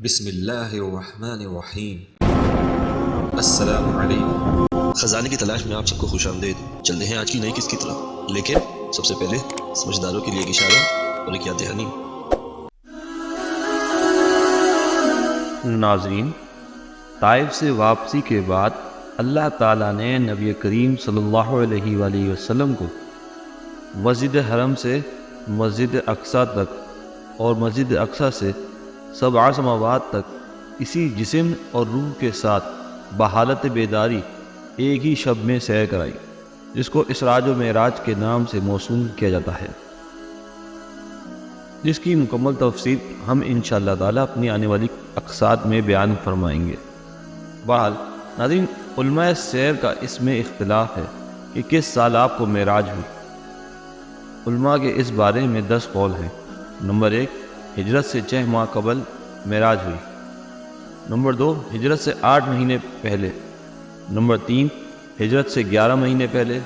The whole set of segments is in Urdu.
بسم اللہ الرحمن الرحیم۔ السلام علیکم۔ خزانے کی تلاش میں آپ سب کو خوش آمدید۔ چلتے ہیں آج کی نئی قسط کی طرف، لیکن سب سے پہلے سمجھداروں کے لیے ایک اشارہ اور ایک یاد دہانی۔ ناظرین، طائف سے واپسی کے بعد اللہ تعالیٰ نے نبی کریم صلی اللہ علیہ وآلہ وسلم کو مسجد حرم سے مسجد اقصیٰ تک اور مسجد اقصیٰ سے 7 سماوات تک اسی جسم اور روح کے ساتھ بحالت بیداری ایک ہی شب میں سیر کرائی، جس کو اسراج و معراج کے نام سے موسوم کیا جاتا ہے، جس کی مکمل تفصیل ہم انشاءاللہ تعالیٰ اپنی آنے والی اقساط میں بیان فرمائیں گے۔ بہرحال ناظرین، علماء سیر کا اس میں اختلاف ہے کہ کس سال آپ کو معراج ہوئی۔ علماء کے اس بارے میں 10 قول ہیں۔ نمبر 1، ہجرت سے 6 ماہ قبل معراج ہوئی۔ نمبر 2، ہجرت سے 8 مہینے پہلے۔ نمبر 3، ہجرت سے 11 مہینے پہلے۔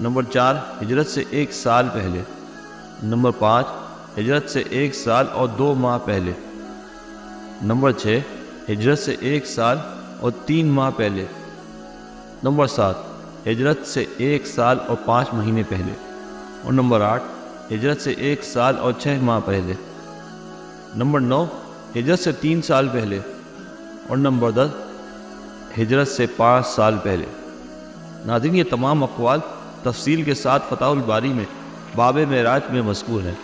نمبر 4، ہجرت سے 1 سال پہلے۔ نمبر 5، ہجرت سے 1 سال اور 2 ماہ پہلے۔ نمبر 6، ہجرت سے 1 سال اور 3 ماہ پہلے۔ نمبر 7، ہجرت سے 1 سال اور 5 مہینے پہلے۔ اور نمبر 8، ہجرت سے 1 سال اور 6 ماہ پہلے۔ نمبر 9، ہجرت سے 3 سال پہلے۔ اور نمبر 10، ہجرت سے 5 سال پہلے۔ ناظرین، یہ تمام اقوال تفصیل کے ساتھ فتح الباری میں باب معراج میں مذکور ہیں،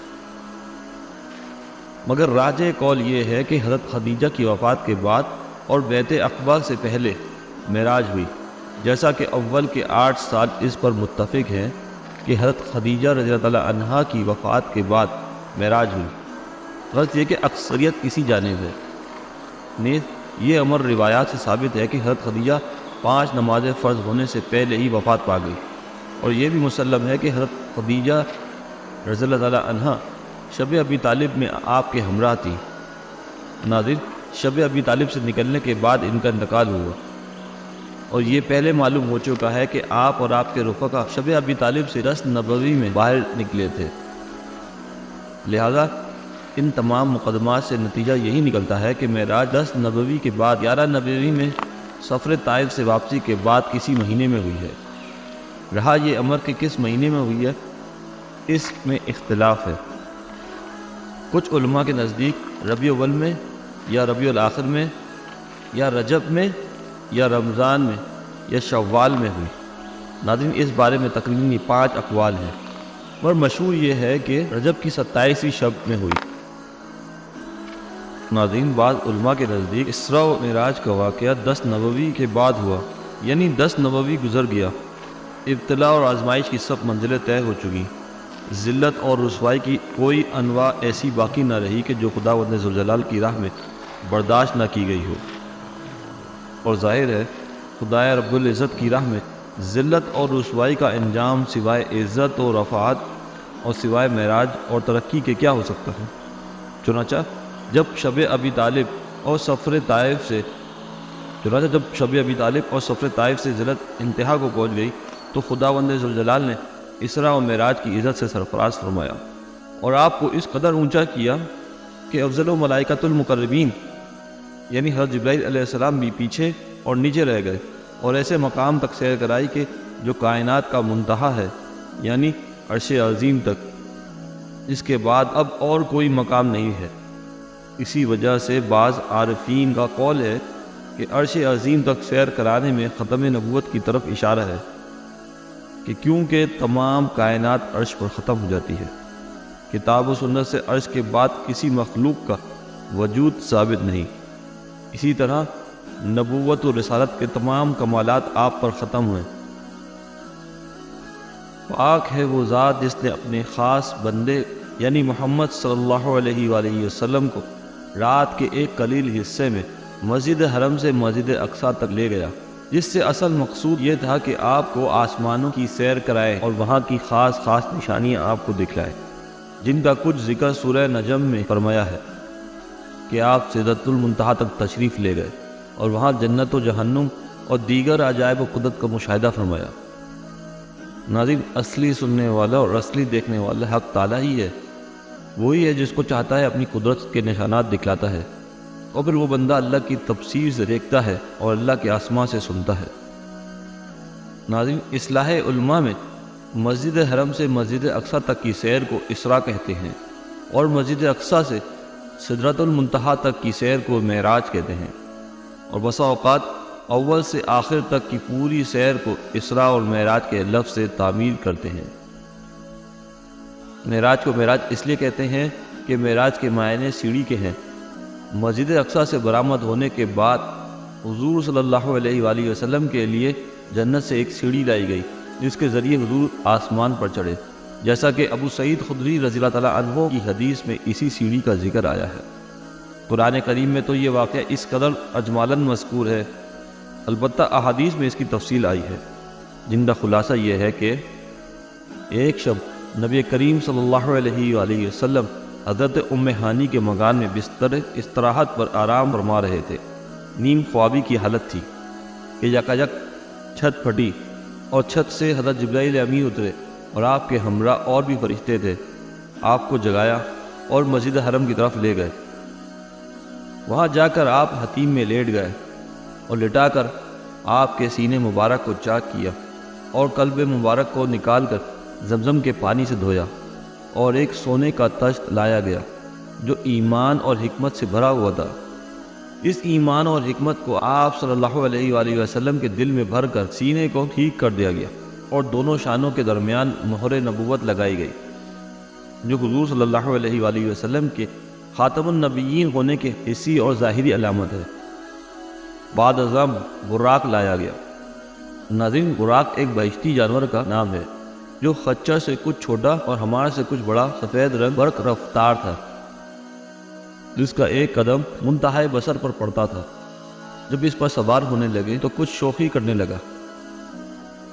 مگر راجح قول یہ ہے کہ حضرت خدیجہ کی وفات کے بعد اور بیعت عقبہ سے پہلے معراج ہوئی، جیسا کہ اول کے 8 سال اس پر متفق ہیں کہ حضرت خدیجہ رضی اللہ تعالیٰ عنہا کی وفات کے بعد معراج ہوئی۔ غلط یہ کہ اکثریت کسی جانب ہے۔ نیز یہ امر روایات سے ثابت ہے کہ حضرت خدیجہ 5 نماز فرض ہونے سے پہلے ہی وفات پا گئی، اور یہ بھی مسلم ہے کہ حضرت خدیجہ رضی اللہ تعالیٰ عنہا شب ابی طالب میں آپ کے ہمراہ تھی۔ ناظرین، شب ابی طالب سے نکلنے کے بعد ان کا انتقال ہوا، اور یہ پہلے معلوم ہو چکا ہے کہ آپ اور آپ کے رفقا شب ابی طالب سے رسم نبوی میں باہر نکلے تھے۔ لہذا ان تمام مقدمات سے نتیجہ یہی نکلتا ہے کہ معراج 10 نبوی کے بعد 11 نبوی میں سفر طائف سے واپسی کے بعد کسی مہینے میں ہوئی ہے۔ رہا یہ امر کہ کس مہینے میں ہوئی ہے، اس میں اختلاف ہے۔ کچھ علماء کے نزدیک ربیع اول میں، یا ربیع الاخر میں، یا رجب میں، یا رمضان میں، یا شوال میں ہوئی۔ ناظرین، اس بارے میں تقریباً 5 اقوال ہیں، اور مشہور یہ ہے کہ رجب کی 27ویں شب میں ہوئی۔ ناظرین، بعض علماء کے نزدیک اسراء و معراج کا واقعہ 10 نبوی کے بعد ہوا، یعنی 10 نبوی گزر گیا۔ ابتلاء اور آزمائش کی سب منزلیں طے ہو چکی، ذلت اور رسوائی کی کوئی انواع ایسی باقی نہ رہی کہ جو خداوند ذوالجلال کی راہ میں برداشت نہ کی گئی ہو، اور ظاہر ہے خدائے رب العزت کی راہ میں ذلت اور رسوائی کا انجام سوائے عزت و رفعت اور سوائے معراج اور ترقی کے کیا ہو سکتا ہے۔ چنانچہ جب شب ابی طالب اور سفر طائف سے ذلت انتہا کو پہنچ گئی تو خداوند ذوالجلال نے اسراء و معراج کی عزت سے سرفراز فرمایا، اور آپ کو اس قدر اونچا کیا کہ افضل و ملائکۃ المقربین یعنی حضرت جبرائیل علیہ السلام بھی پیچھے اور نیچے رہ گئے، اور ایسے مقام تک سیر کرائی کہ جو کائنات کا منتہا ہے، یعنی عرش عظیم تک۔ اس کے بعد اب اور کوئی مقام نہیں ہے۔ اسی وجہ سے بعض عارفین کا قول ہے کہ عرش عظیم تک سیر کرانے میں ختم نبوت کی طرف اشارہ ہے، کہ کیونکہ تمام کائنات عرش پر ختم ہو جاتی ہے، کتاب و سنت سے عرش کے بعد کسی مخلوق کا وجود ثابت نہیں۔ اسی طرح نبوت و رسالت کے تمام کمالات آپ پر ختم ہوئے۔ پاک ہے وہ ذات جس نے اپنے خاص بندے یعنی محمد صلی اللہ علیہ وآلہ وسلم کو رات کے ایک قلیل حصے میں مسجد حرم سے مسجد اقصیٰ تک لے گیا، جس سے اصل مقصود یہ تھا کہ آپ کو آسمانوں کی سیر کرائے اور وہاں کی خاص نشانیاں آپ کو دکھلائے، جن کا کچھ ذکر سورہ نجم میں فرمایا ہے کہ آپ سدرۃ المنتہا تک تشریف لے گئے اور وہاں جنت و جہنم اور دیگر عجائب و قدرت کا مشاہدہ فرمایا۔ ناظرین، اصلی سننے والا اور اصلی دیکھنے والا حق تعالیٰ ہی ہے، وہی ہے جس کو چاہتا ہے اپنی قدرت کے نشانات دکھلاتا ہے، اور پھر وہ بندہ اللہ کی تفسیر سے دیکھتا ہے اور اللہ کے آسمان سے سنتا ہے۔ ناظرین، اصلاح علماء میں مسجد حرم سے مسجد اقصیٰ تک کی سیر کو اسراء کہتے ہیں، اور مسجد اقصیٰ سے سدرۃ المنتہا تک کی سیر کو معراج کہتے ہیں، اور بسا اوقات اول سے آخر تک کی پوری سیر کو اسراء اور معراج کے لفظ سے تعمیر کرتے ہیں۔ معراج کو معراج اس لیے کہتے ہیں کہ معراج کے معنی سیڑھی کے ہیں۔ مسجد اقصیٰ سے برآمد ہونے کے بعد حضور صلی اللہ علیہ وآلہ وسلم کے لیے جنت سے ایک سیڑھی لائی گئی، جس کے ذریعے حضور آسمان پر چڑھے، جیسا کہ ابو سعید خدری رضی اللہ تعالیٰ عنہ کی حدیث میں اسی سیڑھی کا ذکر آیا ہے۔ قرآن کریم میں تو یہ واقعہ اس قدر اجمالاً مذکور ہے، البتہ احادیث میں اس کی تفصیل آئی ہے، جن کا خلاصہ یہ ہے کہ ایک شب نبی کریم صلی اللہ علیہ وآلہ وسلم حضرت ام ہانی کے مکان میں بستر استراحت پر آرام فرما رہے تھے۔ نیم خوابی کی حالت تھی کہ یکایک چھت پھٹی اور چھت سے حضرت جبرائیل امین اترے اور آپ کے ہمراہ اور بھی فرشتے تھے، آپ کو جگایا اور مسجد حرم کی طرف لے گئے۔ وہاں جا کر آپ حتیم میں لیٹ گئے اور لٹا کر آپ کے سینے مبارک کو چاک کیا اور قلب مبارک کو نکال کر زمزم کے پانی سے دھویا، اور ایک سونے کا تشت لایا گیا جو ایمان اور حکمت سے بھرا ہوا تھا۔ اس ایمان اور حکمت کو آپ صلی اللہ علیہ وآلہ وسلم کے دل میں بھر کر سینے کو ٹھیک کر دیا گیا، اور دونوں شانوں کے درمیان مہر نبوت لگائی گئی، جو حضور صلی اللہ علیہ وآلہ وسلم کے خاتم النبیین ہونے کے حسی اور ظاہری علامت ہے۔ بعد ازاں براق لایا گیا۔ ناظرین، براق ایک بہشتی جانور کا نام ہے جو خچر سے کچھ چھوٹا اور ہمار سے کچھ بڑا سفید رنگ برق رفتار تھا، جس کا ایک قدم منتہائے بصر پر پڑتا تھا۔ جب اس پر سوار ہونے لگے تو کچھ شوخی کرنے لگا۔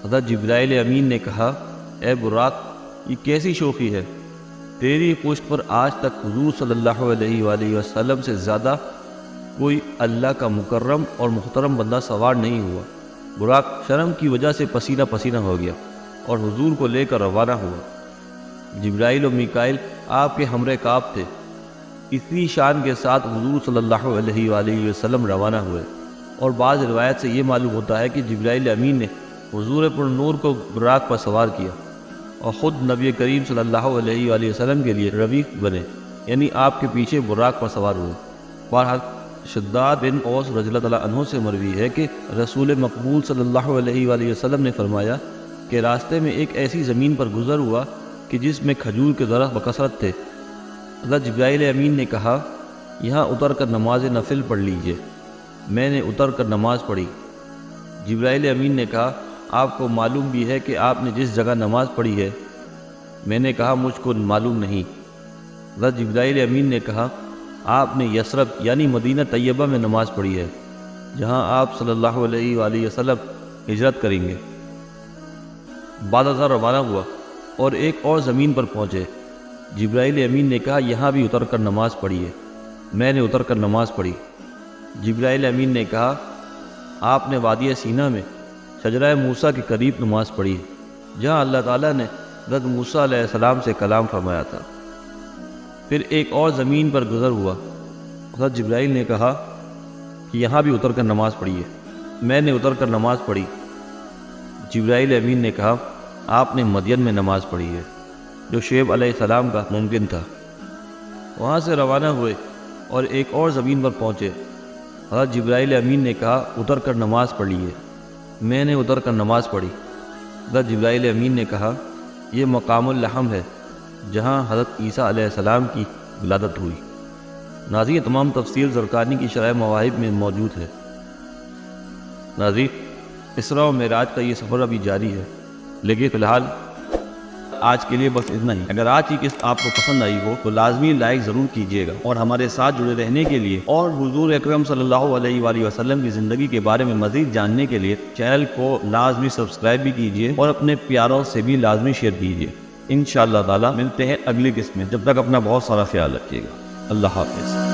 حضرت جبرائیل امین نے کہا، اے براق، یہ کیسی شوخی ہے؟ تیری پشت پر آج تک حضور صلی اللہ علیہ وآلہ وسلم سے زیادہ کوئی اللہ کا مکرم اور محترم بندہ سوار نہیں ہوا۔ براق شرم کی وجہ سے پسینہ پسینہ ہو گیا اور حضور کو لے کر روانہ ہوا۔ جبرائیل و میکائیل آپ کے ہمراہ کعب تھے۔ اسی شان کے ساتھ حضور صلی اللہ علیہ وآلہ وسلم روانہ ہوئے، اور بعض روایت سے یہ معلوم ہوتا ہے کہ جبرائیل امین نے حضور پر نور کو براق پر سوار کیا اور خود نبی کریم صلی اللہ علیہ وآلہ وسلم کے لیے رفیق بنے، یعنی آپ کے پیچھے براق پر سوار ہوئے۔ بہرحال شداد بن اوس رضی اللہ تعالیٰ عنہ سے مروی ہے کہ رسول مقبول صلی اللہ علیہ وآلہ وسلم نے فرمایا کہ راستے میں ایک ایسی زمین پر گزر ہوا کہ جس میں کھجور کے درخت بکثرت تھے۔ حضرت جبرائیل امین نے کہا، یہاں اتر کر نماز نفل پڑھ لیجئے۔ میں نے اتر کر نماز پڑھی۔ جبرائیل امین نے کہا، آپ کو معلوم بھی ہے کہ آپ نے جس جگہ نماز پڑھی ہے؟ میں نے کہا، مجھ کو معلوم نہیں۔ حضرت جبرائیل امین نے کہا، آپ نے یثرب یعنی مدینہ طیبہ میں نماز پڑھی ہے، جہاں آپ صلی اللہ علیہ وآلہ وسلم ہجرت کریں گے۔ بعد ازاں روانہ ہوا اور ایک اور زمین پر پہنچے۔ جبرائیل امین نے کہا، یہاں بھی اتر کر نماز پڑھیے۔ میں نے اتر کر نماز پڑھی۔ جبرائیل امین نے کہا، آپ نے وادی سینا میں شجرہ موسیٰ کے قریب نماز پڑھی، جہاں اللہ تعالیٰ نے حضرت موسیٰ علیہ السلام سے کلام فرمایا تھا۔ پھر ایک اور زمین پر گزر ہوا۔ حضرت جبرائیل نے کہا کہ یہاں بھی اتر کر نماز پڑھیے۔ میں نے اتر کر نماز پڑھی۔ جبرائیل امین نے کہا، آپ نے مدین میں نماز پڑھی ہے، جو شعیب علیہ السلام کا ممکن تھا۔ وہاں سے روانہ ہوئے اور ایک اور زمین پر پہنچے۔ حضرت جبرائیل امین نے کہا، اتر کر نماز پڑھ لیے۔ میں نے اتر کر نماز پڑھی۔ حضرت جبرائیل امین نے کہا، یہ مقام اللحم ہے، جہاں حضرت عیسیٰ علیہ السلام کی ولادت ہوئی۔ ناظرین، تمام تفصیل زرقانی کی شرح مواہب میں موجود ہے۔ ناظرین، اسراء و معراج کا یہ سفر ابھی جاری ہے، لیکن فی الحال آج کے لیے بس اتنا ہی۔ اگر آج کی قسط آپ کو پسند آئی ہو تو لازمی لائک ضرور کیجیے گا، اور ہمارے ساتھ جڑے رہنے کے لیے اور حضور اکرم صلی اللہ علیہ وآلہ وسلم کی زندگی کے بارے میں مزید جاننے کے لیے چینل کو لازمی سبسکرائب بھی کیجیے اور اپنے پیاروں سے بھی لازمی شیئر کیجیے۔ انشاءاللہ تعالی ملتے ہیں اگلی قسط میں، جب تک اپنا بہت سارا خیال رکھیے گا۔ اللہ حافظ۔